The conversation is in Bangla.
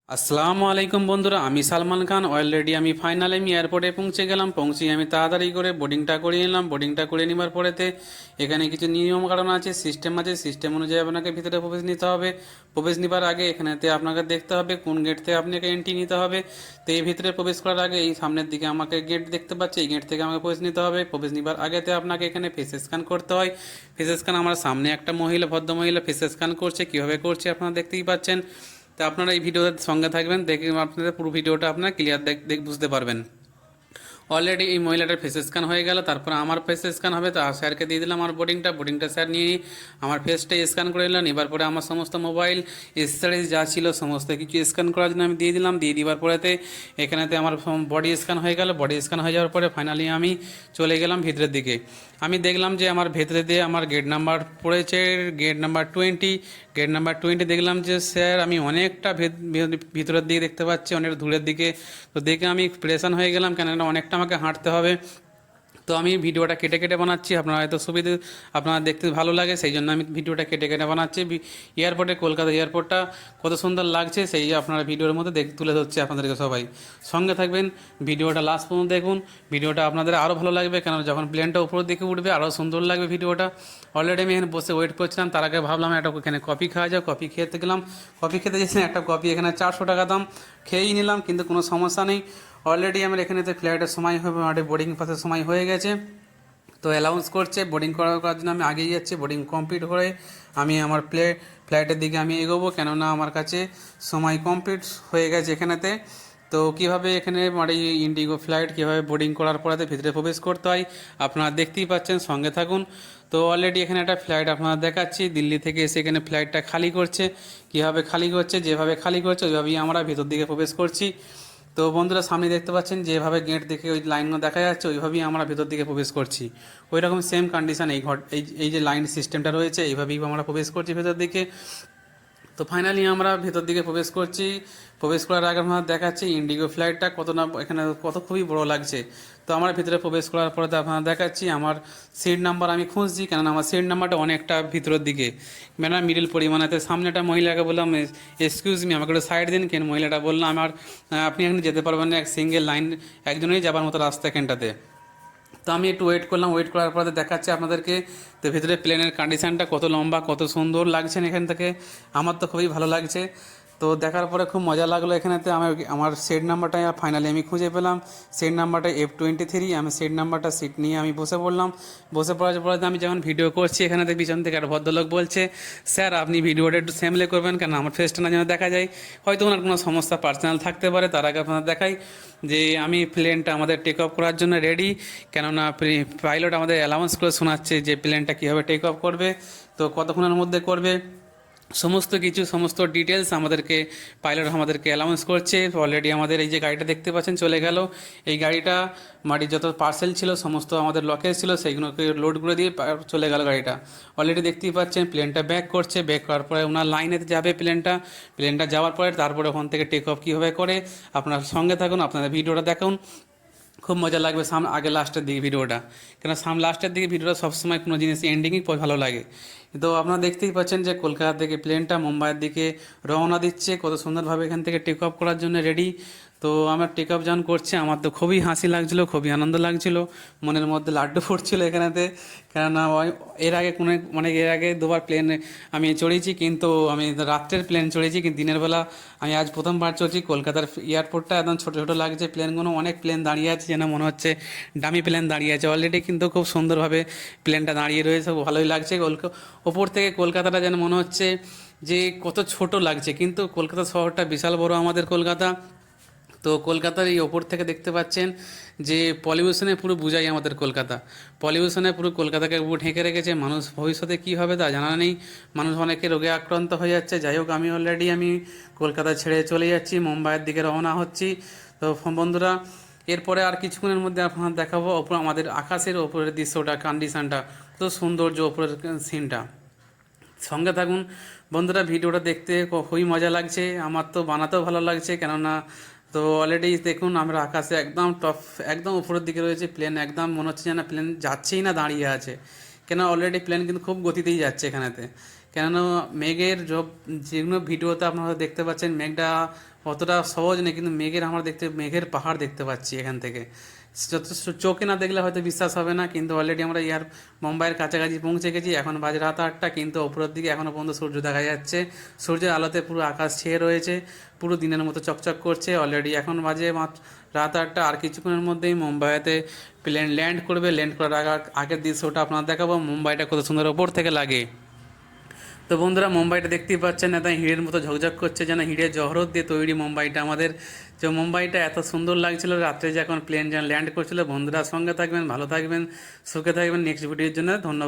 আসসালামু আলাইকুম বন্ধুরা, আমি সালমান খান। অলরেডি আমি ফাইনালি আমি এয়ারপোর্টে পৌঁছে গেলাম। পৌঁছে আমি তাড়াতাড়ি করে বোর্ডিংটা করিয়ে নিলাম। বোর্ডিংটা করে নেবার পরেতে এখানে কিছু নিয়ম কারণ আছে, সিস্টেম আছে। সিস্টেম অনুযায়ী আপনাকে ভিতরে প্রবেশ নিতে হবে। প্রবেশ নেবার আগে এখানেতে আপনাকে দেখতে হবে কোন গেট থেকে আপনাকে এন্ট্রি নিতে হবে। তো এই ভিতরে প্রবেশ করার আগে এই সামনের দিকে আমাকে গেট দেখতে পাচ্ছি, এই গেট থেকে আমাকে প্রবেশ নিতে হবে। প্রবেশ নেবার আগেতে আপনাকে এখানে ফেস স্ক্যান করতে হয়। ফেস স্ক্যান আমার সামনে একটা মহিলা, ভদ্র মহিলা ফেস স্ক্যান করছে। কীভাবে করছে আপনারা দেখতেই পাচ্ছেন। তো আপনারা এই ভিডিওর সঙ্গে থাকবেন, দেখে আপনাদের পুরো ভিডিওটা আপনারা ক্লিয়ার বুঝতে পারবেন। অলরেডি এই মহিলাটার ফেস স্ক্যান হয়ে গেল, তারপর আমার ফেস স্ক্যান হবে। তো স্যারকে দিয়ে দিলাম আমার বোর্ডিংটা স্যার নিয়ে আমার ফেসটা স্ক্যান করে নিলাম। এবার পরে আমার সমস্ত মোবাইল এসেসরিজ যা ছিল সমস্ত কিছু স্ক্যান করার জন্য আমি দিয়ে দিলাম। দিয়ে দেওয়ার পরেতে এখানেতে আমার বডি স্ক্যান হয়ে গেল। বডি স্ক্যান হয়ে যাওয়ার পরে ফাইনালি আমি চলে গেলাম ভিতরের দিকে। আমি দেখলাম যে আমার ভেতরে দিয়ে আমার গেট নাম্বার পড়েছে গেট নাম্বার 20। গেট নাম্বার 20 দেখলাম যে স্যার আমি অনেকটা ভিতরের দিকে দেখতে পাচ্ছি, অনেক দূরের দিকে। তো দেখে আমি প্রেশান হয়ে গেলাম, কেননা অনেকটা আমাকে হাঁটতে হবে। তো আমি ভিডিওটা কেটে কেটে বানাচ্ছি, আপনারা হয়তো সুবিধে আপনারা দেখতে ভালো লাগে সেই জন্য আমি ভিডিওটা কেটে কেটে বানাচ্ছি। এয়ারপোর্টে, কলকাতা এয়ারপোর্টটা কত সুন্দর লাগছে সেই আপনারা ভিডিওর মধ্যে তুলে ধরছি আপনাদেরকে। সবাই সঙ্গে থাকবেন, ভিডিওটা লাস্ট পর্যন্ত দেখুন। ভিডিওটা আপনাদের আরও ভালো লাগবে, কেন যখন প্লেনটা উপরের দিকে উঠবে আরও সুন্দর লাগবে ভিডিওটা। অলরেডি আমি এখানে বসে ওয়েট করছিলাম, তার আগে ভাবলাম একটা এখানে কফি খাওয়া যায়। কফি খেতে গেলাম, কফি খেতে গেছিলাম। একটা কফি এখানে 400 টাকা দাম, খেয়েই নিলাম, কিন্তু কোনো সমস্যা নেই। অলরেডি আমার এখানেতে ফ্লাইটের সময় হবে, আমাদের বোর্ডিং পাসের সময় হয়ে গেছে। তো অ্যালাউন্স করছে বোর্ডিং করার জন্য আমি আগেই যাচ্ছি। বোর্ডিং কমপ্লিট করে আমি আমার ফ্লাইটের দিকে আমি এগোবো, কেননা আমার কাছে সময় কমপ্লিট হয়ে গেছে এখানেতে। তো কীভাবে এখানে মানে ইন্ডিগো ফ্লাইট কীভাবে বোর্ডিং করার পরে ভিতরে প্রবেশ করতে হয় আপনারা দেখতেই পাচ্ছেন, সঙ্গে থাকুন। তো অলরেডি এখানে একটা ফ্লাইট আপনারা দেখাচ্ছি, দিল্লি থেকে এসে এখানে ফ্লাইটটা খালি করছে। কীভাবে খালি করছে, যেভাবে খালি করছে ওইভাবেই আমরা ভিতর দিকে প্রবেশ করছি। তো বন্ধুরা সামনে দেখতে পাচ্ছেন যেভাবে গেট দেখে ওই লাইনগুলো দেখা যাচ্ছে, ওইভাবেই আমরা ভেতর দিকে প্রবেশ করছি। ওই রকম সেম কন্ডিশন এই যে লাইন সিস্টেমটা রয়েছে, এইভাবেই আমরা প্রবেশ করছি ভেতর দিকে। তো ফাইনালি আমরা ভেতর দিকে প্রবেশ করছি। প্রবেশ করার আগে আমরা দেখাচ্ছি ইন্ডিগো ফ্লাইটটা কত না এখানে কত খুবই বড় লাগছে। তো আমরা ভিতরে প্রবেশ করার পরে আপনারা দেখাচ্ছি আমার সিট নাম্বার আমি খুঁজছি, কেননা আমার সিট নাম্বারটা অনেকটা ভিতরের দিকে, মানে মিডিল পরিমাণেতে। সামনে একটা মহিলাকে বললাম এক্সকিউজ মি, আমাকে একটু সাইড দিন। কেন মহিলাটা বললো আমার আপনি এখানে যেতে পারবেন না, এক সিঙ্গেল লাইন একজনেই যাবার মতো রাস্তা এখানটাতে। তো আমি একটু ওয়েট করলাম, ওয়েট করার পরে দেখাচ্ছে আপনাদেরকে। তো ভিতরে প্লেনের কন্ডিশানটা কত লম্বা, কত সুন্দর লাগছে এখান থেকে, আমার তো খুবই ভালো লাগছে। তো দেখার পরে খুব মজা লাগলো এখানেতে। আমার সিট নাম্বারটা ফাইনালি আমি খুঁজে পেলাম। সিট নাম্বারটা F23। আমি সিট নাম্বারটা সিট নিয়ে আমি বসে পড়লাম। বসে পড়ার পরে আমি যখন ভিডিও করছি এখানেতে পিছন থেকে একটা ভদ্রলোক বলছে, স্যার আপনি ভিডিওটা একটু সামলে করবেন, কেন আমার ফেসটা না যেন দেখা যায়। হয়তো ওনার কোনো সমস্যা পার্সোনাল থাকতে পারে। তার আগে আপনারা দেখাই যে আমি প্লেনটা আমাদের টেক অফ করার জন্য রেডি, কেননা পাইলট আমাদের অ্যালাউন্স করে শোনাচ্ছে যে প্লেনটা কীভাবে টেক অফ করবে, তো কতক্ষণের মধ্যে করবে, সমস্ত কিছু সমস্ত ডিটেলস আমাদেরকে পাইলট আমাদেরকে অ্যালাউন্স করছে। অলরেডি আমাদের এই যে গাড়িটা দেখতে পাচ্ছেন চলে গেল। এই গাড়িটা মাটির যত পার্সেল ছিল সমস্ত আমাদের লকেজ ছিল সেইগুলোকে লোড করে দিয়ে চলে গেল গাড়িটা। অলরেডি দেখতেই পাচ্ছেন প্লেনটা ব্যাক করছে। ব্যাক করার পরে ওনার লাইনেতে যাবে প্লেনটা যাওয়ার পরে তারপরে ওখান থেকে টেক অফ কীভাবে করে আপনার সঙ্গে থাকুন, আপনাদের ভিডিওটা দেখুন, খুব মজা লাগবে। আগে লাস্টের দিকে ভিডিওটা, কেন লাস্টের দিকে ভিডিওটা সবসময় কোনো জিনিস এন্ডিংই ভালো লাগে। তো আপনারা দেখতেই পাচ্ছেন যে কলকাতা থেকে প্লেনটা মুম্বাইয়ের দিকে রওনা দিচ্ছে, কত সুন্দরভাবে এখান থেকে টেক অফ করার জন্য রেডি। তো আমার টেক অফ যখন করছে আমার তো খুবই হাসি লাগছিলো, খুবই আনন্দ লাগছিলো, মনের মধ্যে লাড্ডু ফুটছিল এখানেতে। কেননা এর আগে এর আগে দুবার প্লেনে আমি চড়েছি, কিন্তু আমি রাত্রের প্লেন চড়েছি, কিন্তু দিনের বেলা আমি আজ প্রথমবার চড়ছি। কলকাতার এয়ারপোর্টটা একদম ছোটো ছোটো লাগছে, প্লেনগুলো অনেক প্লেন দাঁড়িয়ে আছে, যেন মনে হচ্ছে দামি প্লেন দাঁড়িয়ে আছে অলরেডি, কিন্তু খুব সুন্দরভাবে প্লেনটা দাঁড়িয়ে রয়েছে, ভালোই লাগছে। ওপর থেকে কলকাতাটা যেন মনে হচ্ছে যে কত ছোট লাগছে, কিন্তু কলকাতা শহরটা বিশাল বড় আমাদের কলকাতা। তো কলকাতার এই ওপর থেকে দেখতে পাচ্ছেন যে পলিউশনে পুরো বুঝাই আমাদের কলকাতা, পলিউশনে পুরো কলকাতাকে পুরো ঢেকে রেখেছে। মানুষ ভবিষ্যতে কী হবে তা জানা নেই, মানুষ অনেকে রোগে আক্রান্ত হয়ে যাচ্ছে। যাই হোক আমি অলরেডি কলকাতা ছেড়ে চলে যাচ্ছি, মুম্বাইয়ের দিকে রওনা হচ্ছি। তো বন্ধুরা এরপরে আর কিছুক্ষণের মধ্যে আপনার দেখাবো ওপর আমাদের আকাশের ওপরের দৃশ্যটা, কন্ডিশানটা, কত সৌন্দর্য ওপরের সিনটা। সঙ্গে থাকুন বন্ধুরা, ভিডিওটা দেখতে খুবই মজা লাগছে, আমার তো বানাতেও ভালো লাগছে। কেননা তো অলরেডি দেখুন আমরা আকাশে একদম টপ, একদম উপরের দিকে রয়েছে প্লেন, একদম মনে হচ্ছে যেন প্লেন যাচ্ছেই না দাঁড়িয়ে আছে। কেন অলরেডি প্লেন কিন্তু খুব গতিতেই যাচ্ছে এখানেতে, কেননা মেঘের যেগুলো ভিডিওতে আপনারা দেখতে পাচ্ছেন মেঘটা অতটা সহজ নেই, কিন্তু মেঘের আমরা মেঘের পাহাড় দেখতে পাচ্ছি এখান থেকে। যত চোখে না দেখলে হয়তো বিশ্বাস হবে না, কিন্তু অলরেডি আমরা মুম্বাইয়ের কাছাকাছি পৌঁছে গেছি। এখন বাজে রাত 8টা, কিন্তু ওপরের দিকে এখনও পর্যন্ত সূর্য দেখা যাচ্ছে। সূর্যের আলোতে পুরো আকাশ ছেয়ে রয়েছে, পুরো দিনের মতো চকচক করছে। অলরেডি এখন বাজে মাত্র রাত 8টা, আর কিছুক্ষণের মধ্যেই মুম্বাইতে প্লেন ল্যান্ড করবে। ল্যান্ড করার আগের দৃশ্যটা আপনার দেখাবো, মুম্বাইটা কত সুন্দর ওপর থেকে লাগে। তো বন্ধুরা, মুম্বাইটা দেখতেই পাচ্ছেন, একদম হিড়ের মতো ঝকঝক করছে, যেন হিড়ের জহরত দিয়ে তৈরি মুম্বাইটা আমাদের। যে মুম্বাইটা এত সুন্দর লাগছিল রাত্রে যখন প্লেন যখন ল্যান্ড করছিল। বন্ধুরা, সঙ্গে থাকবেন, ভালো থাকবেন, সুখে থাকবেন। নেক্সট ভিডিওর জন্য ধন্যবাদ।